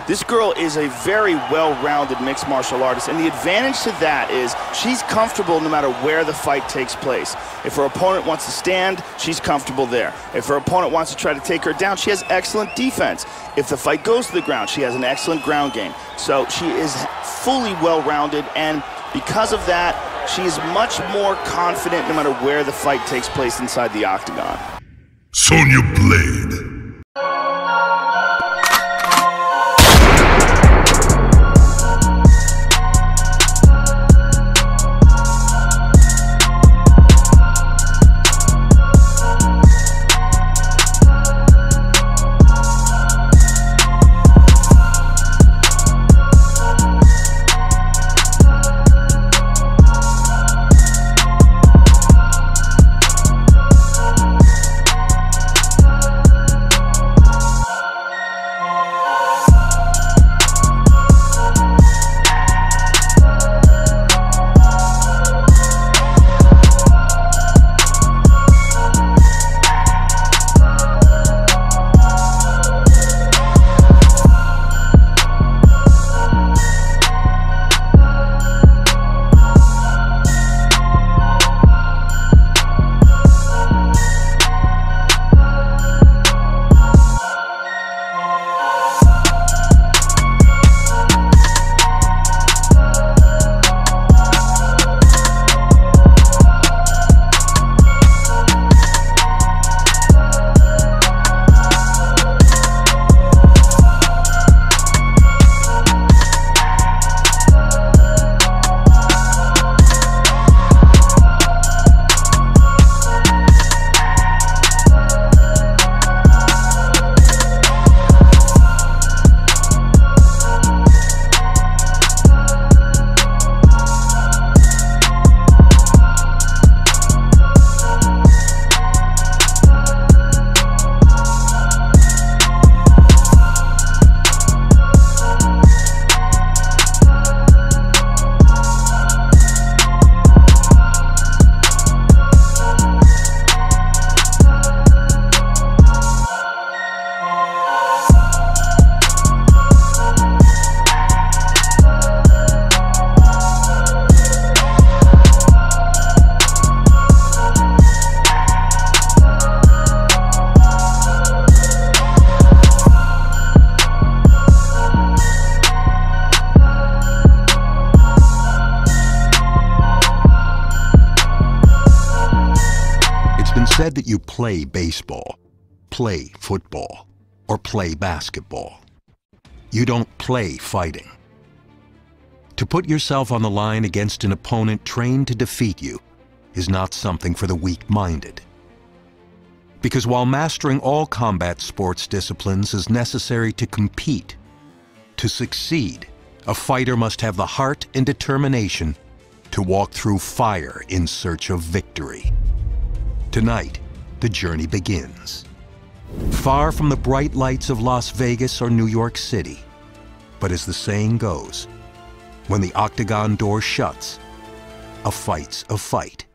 This girl is a very well-rounded mixed martial artist, and the advantage to that is she's comfortable no matter where the fight takes place. If her opponent wants to stand, she's comfortable there. If her opponent wants to try to take her down, she has excellent defense. If the fight goes to the ground, she has an excellent ground game. So she is fully well-rounded, and because of that, she is much more confident no matter where the fight takes place inside the octagon. Sonya Blade. Said that you play baseball, play football, or play basketball. You don't play fighting. To put yourself on the line against an opponent trained to defeat you is not something for the weak-minded. Because while mastering all combat sports disciplines is necessary to compete, to succeed, a fighter must have the heart and determination to walk through fire in search of victory. Tonight, the journey begins. Far from the bright lights of Las Vegas or New York City. But as the saying goes, when the octagon door shuts, a fight's a fight.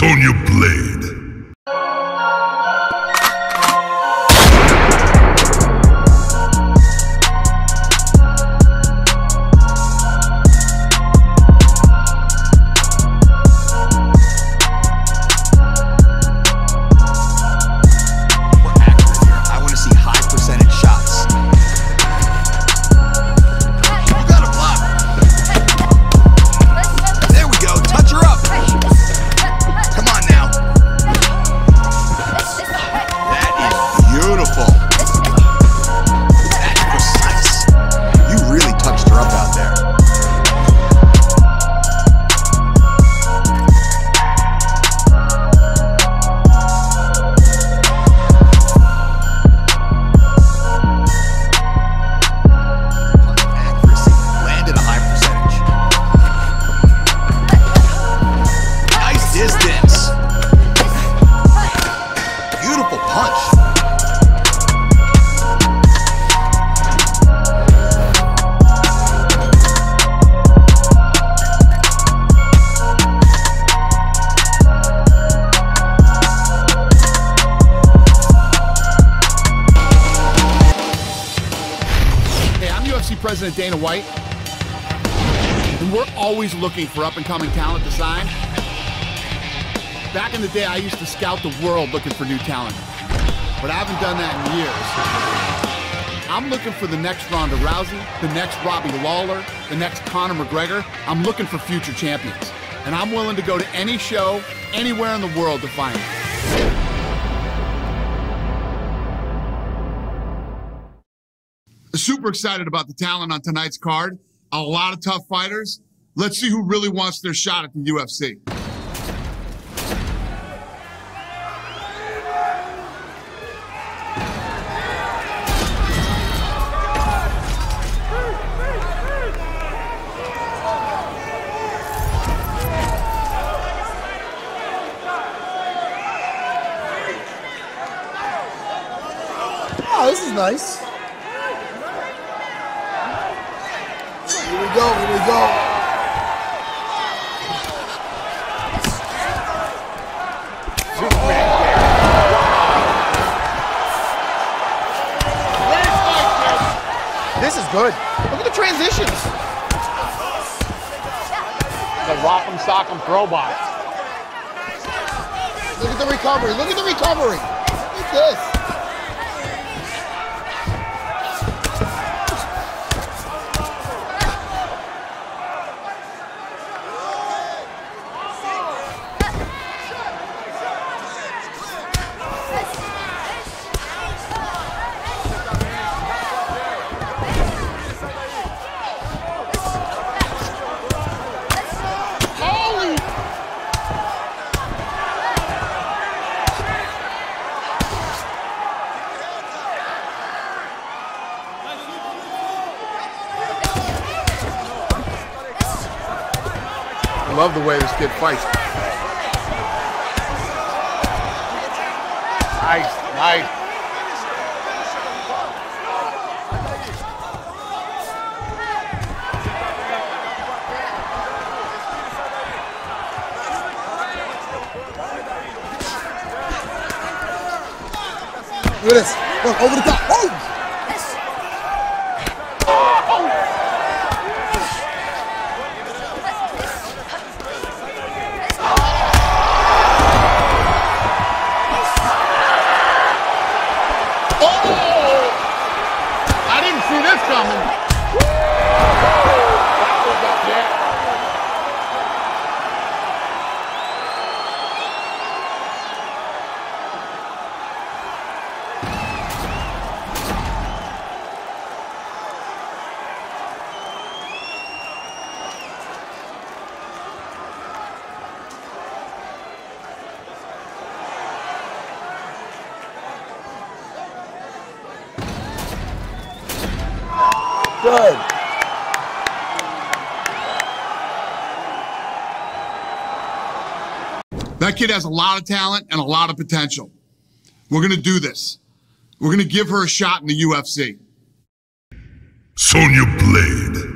Sonya Blade. President Dana White, and we're always looking for up-and-coming talent to sign. Back in the day, I used to scout the world looking for new talent, but I haven't done that in years. I'm looking for the next Ronda Rousey, the next Robbie Lawler, the next Conor McGregor. I'm looking for future champions, and I'm willing to go to any show, anywhere in the world to find them. Super excited about the talent on tonight's card. A lot of tough fighters. Let's see who really wants their shot at the UFC. Oh, this is nice. Here we go, here we go. This is good. Look at the transitions. The rock'em sock'em throwback. Look at the recovery. Look at the recovery. Look at this. I love the way this kid fights. Nice, nice. Look at this. Look, over the top. Oh! Good. That kid has a lot of talent and a lot of potential. We're going to do this. We're going to give her a shot in the UFC. Sonya Blade.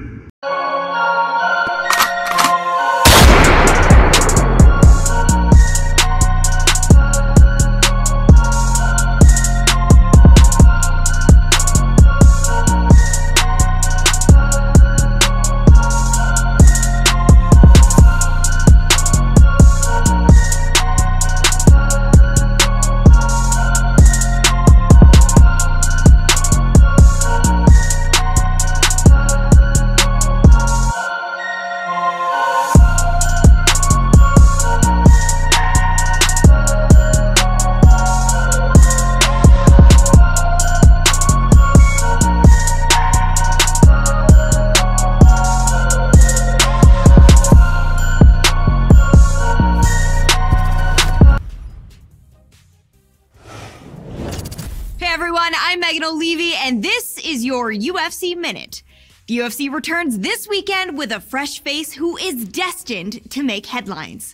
everyone, I'm Megan O'Leary, and this is your UFC Minute. The UFC returns this weekend with a fresh face who is destined to make headlines.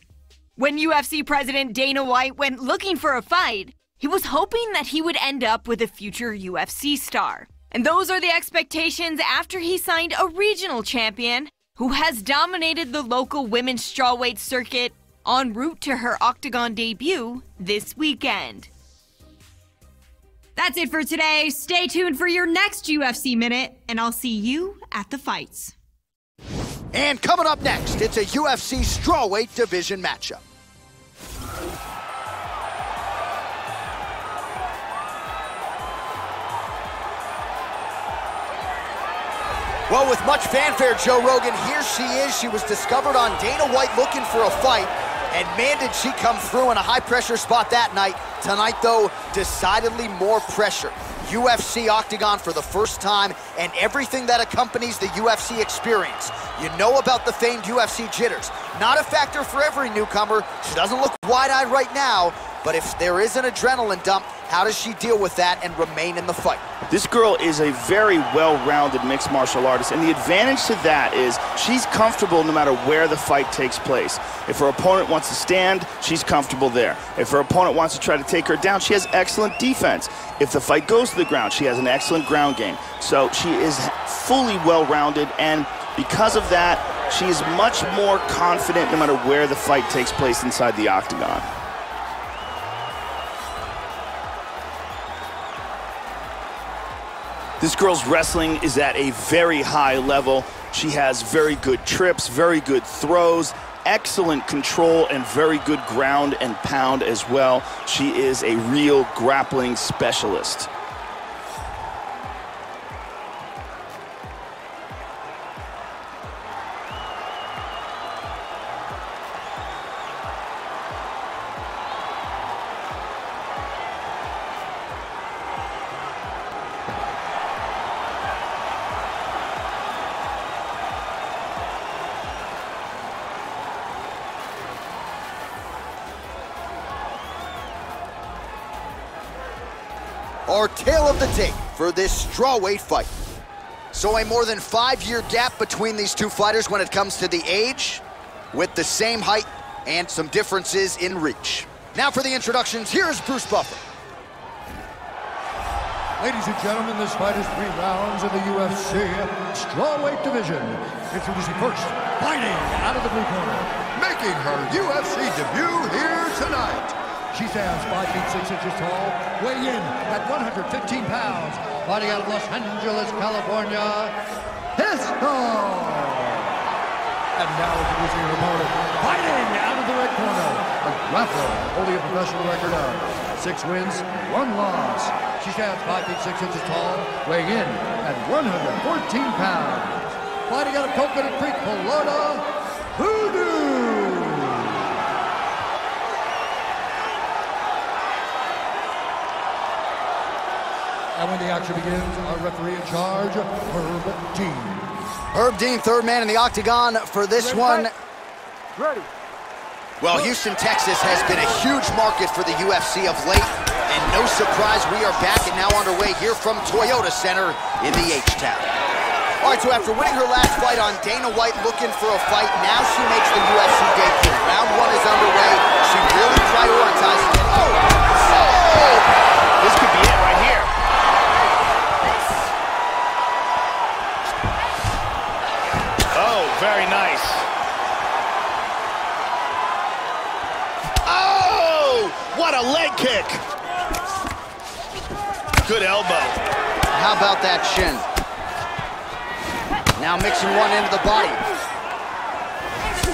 When UFC President Dana White went looking for a fight, he was hoping that he would end up with a future UFC star. And those are the expectations after he signed a regional champion who has dominated the local women's strawweight circuit en route to her Octagon debut this weekend. That's it for today. Stay tuned for your next UFC Minute, and I'll see you at the fights. And coming up next, it's a UFC strawweight division matchup. Well, with much fanfare, Joe Rogan, here she is. She was discovered on Dana White looking for a fight. And man, did she come through in a high-pressure spot that night. Tonight, though, decidedly more pressure. UFC Octagon for the first time, and everything that accompanies the UFC experience. You know about the famed UFC jitters. Not a factor for every newcomer. She doesn't look wide-eyed right now, but if there is an adrenaline dump, how does she deal with that and remain in the fight? This girl is a very well-rounded mixed martial artist, and the advantage to that is she's comfortable no matter where the fight takes place. If her opponent wants to stand, she's comfortable there. If her opponent wants to try to take her down, she has excellent defense. If the fight goes to the ground, she has an excellent ground game. So she is fully well-rounded, and because of that, she is much more confident no matter where the fight takes place inside the octagon. This girl's wrestling is at a very high level. She has very good trips, very good throws, excellent control, and very good ground and pound as well. She is a real grappling specialist. Our tale of the tape for this strawweight fight. So a more than 5-year gap between these two fighters when it comes to the age, with the same height and some differences in reach. Now for the introductions, here's Bruce Buffer. Ladies and gentlemen, this fight is 3 rounds in the UFC strawweight division. Introducing first, fighting out of the blue corner, making her UFC debut here tonight. She stands 5 feet 6 inches tall, weighing in at 115 pounds, fighting out of Los Angeles, California, Pistol! And now introducing her opponent, fighting out of the red corner, a grappler holding a professional record of 6 wins, 1 loss. She stands 5 feet 6 inches tall, weighing in at 114 pounds, fighting out of Coconut Creek, Florida, Hoodoo! And when the action begins, our referee in charge, Herb Dean. Herb Dean, third man in the octagon for this one. Ready. Well, Houston, Texas has been a huge market for the UFC of late, and no surprise we are back and now underway here from Toyota Center in the H-Town. All right, so after winning her last fight on Dana White looking for a fight, now she makes the UFC debut. Round 1 is underway. She really prioritizes it. This could be it right here. Very nice. Oh, what a leg kick. Good elbow. How about that shin? Now mixing one into the body.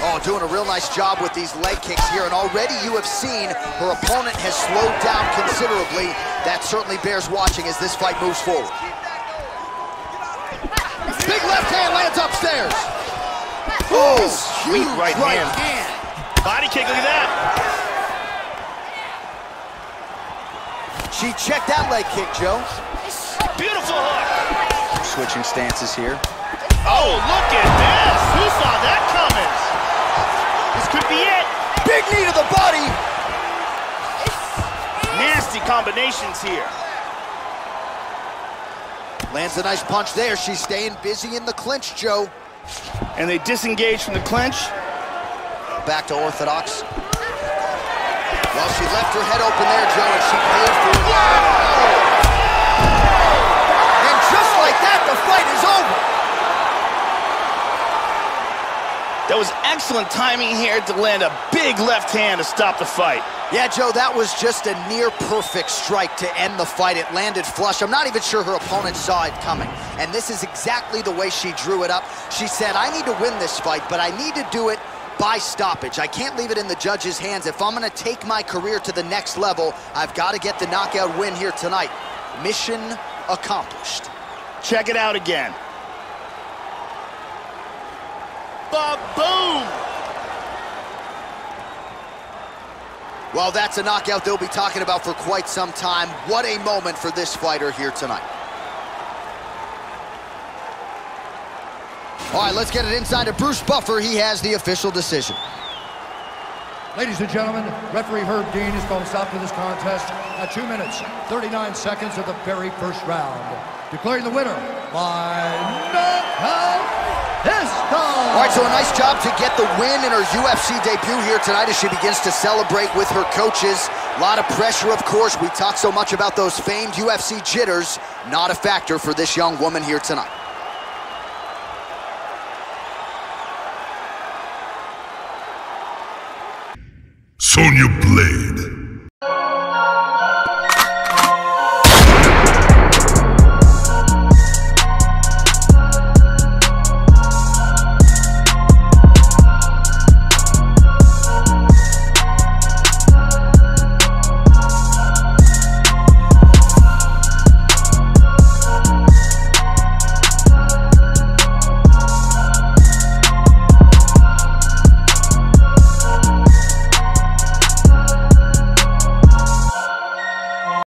Oh, doing a real nice job with these leg kicks here, and already you have seen her opponent has slowed down considerably. That certainly bears watching as this fight moves forward. Big left hand lands upstairs. Oh, sweet right hand. Body kick, look at that. She checked that leg kick, Joe. Beautiful hook. Switching stances here. Oh, look at this. Who saw that coming? This could be it. Big knee to the body. Nasty combinations here. Lands a nice punch there. She's staying busy in the clinch, Joe. And they disengage from the clinch. Back to orthodox. Well, she left her head open there, Joe, and she paid for it. And just like that, the fight is over. That was excellent timing here to land a big left hand to stop the fight. Yeah, Joe, that was just a near-perfect strike to end the fight. It landed flush. I'm not even sure her opponent saw it coming. And this is exactly the way she drew it up. She said, I need to win this fight, but I need to do it by stoppage. I can't leave it in the judge's hands. If I'm gonna take my career to the next level, I've got to get the knockout win here tonight. Mission accomplished. Check it out again. Ba-boom! Well, that's a knockout they'll be talking about for quite some time. What a moment for this fighter here tonight. All right, let's get it inside to Bruce Buffer. He has the official decision. Ladies and gentlemen, referee Herb Dean has called a stop to this contest at 2 minutes, 39 seconds of the very first round. Declaring the winner by knockout, All right, so a nice job to get the win in her UFC debut here tonight as she begins to celebrate with her coaches. A lot of pressure, of course. We talk so much about those famed UFC jitters. Not a factor for this young woman here tonight. Sonya Blade.